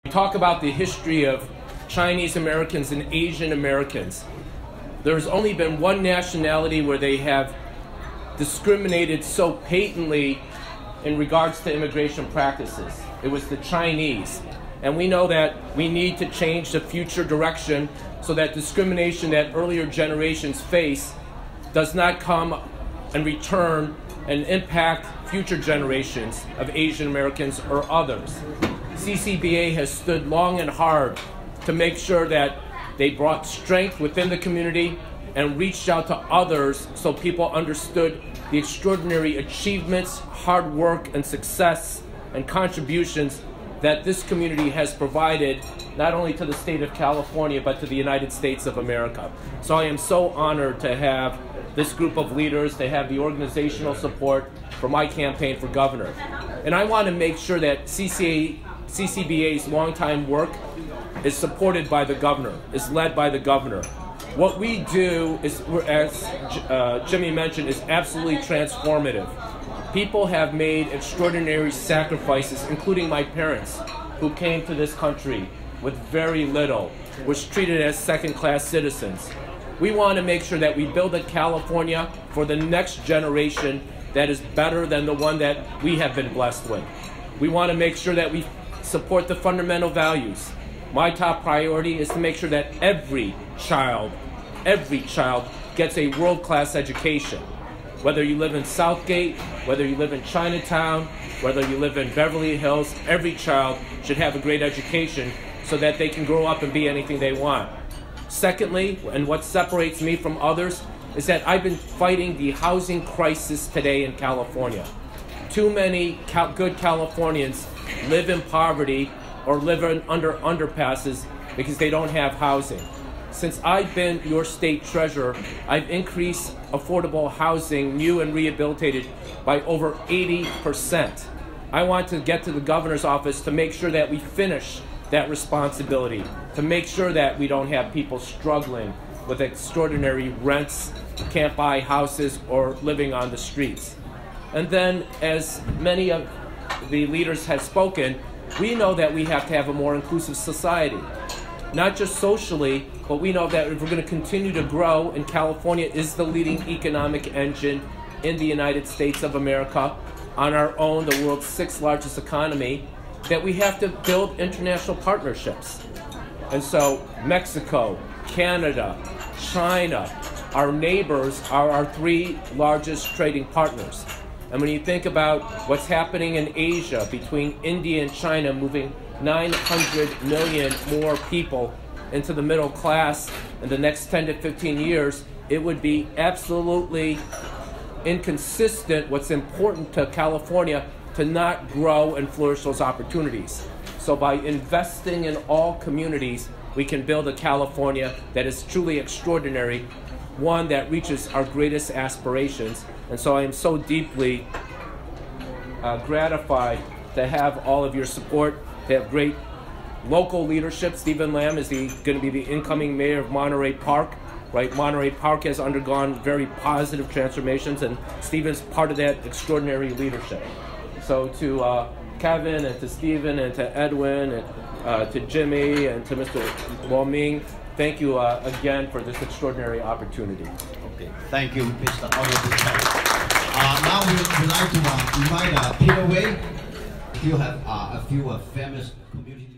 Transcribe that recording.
Talk about the history of Chinese Americans and Asian Americans. There's only been one nationality where they have discriminated so patently in regards to immigration practices. It was the Chinese. And we know that we need to change the future direction so that discrimination that earlier generations face does not come and return and impact future generations of Asian Americans or others. CCBA has stood long and hard to make sure that they brought strength within the community and reached out to others so people understood the extraordinary achievements, hard work, and success and contributions that this community has provided not only to the state of California but to the United States of America. So I am so honored to have this group of leaders, to have the organizational support for my campaign for governor. And I want to make sure that CCBA's longtime work is supported by the governor, is led by the governor. What we do is, as Jimmy mentioned, is absolutely transformative. People have made extraordinary sacrifices, including my parents, who came to this country with very little, was treated as second-class citizens. We want to make sure that we build a California for the next generation that is better than the one that we have been blessed with. We want to make sure that we support the fundamental values. My top priority is to make sure that every child gets a world-class education. Whether you live in Southgate, whether you live in Chinatown, whether you live in Beverly Hills, every child should have a great education so that they can grow up and be anything they want. Secondly, and what separates me from others, is that I've been fighting the housing crisis today in California. Too many good Californians live in poverty or live under underpasses because they don't have housing. Since I've been your state treasurer, I've increased affordable housing, new and rehabilitated, by over 80%. I want to get to the governor's office to make sure that we finish that responsibility, to make sure that we don't have people struggling with extraordinary rents, can't buy houses, or living on the streets. And then, as many of the leaders have spoken, we know that we have to have a more inclusive society. Not just socially, but we know that if we're going to continue to grow, and California is the leading economic engine in the United States of America, on our own, the world's 6th largest economy, that we have to build international partnerships. And so Mexico, Canada, China, our neighbors are our 3 largest trading partners. And when you think about what's happening in Asia, between India and China moving 900 million more people into the middle class in the next 10 to 15 years, it would be absolutely inconsistent what's important to California to not grow and flourish those opportunities. So by investing in all communities, we can build a California that is truly extraordinary, one that reaches our greatest aspirations. And so I am so deeply gratified to have all of your support. They have great local leadership. Stephen Lamb is going to be the incoming mayor of Monterey Park. Right, Monterey Park has undergone very positive transformations, and Stephen's part of that extraordinary leadership. So to Kevin and to Stephen and to Edwin and to Jimmy and to Mr. Woming, thank you again for this extraordinary opportunity. Okay, thank you, Mr. Honorable Chair. Now we would like to invite Peter Wei. You have a few famous community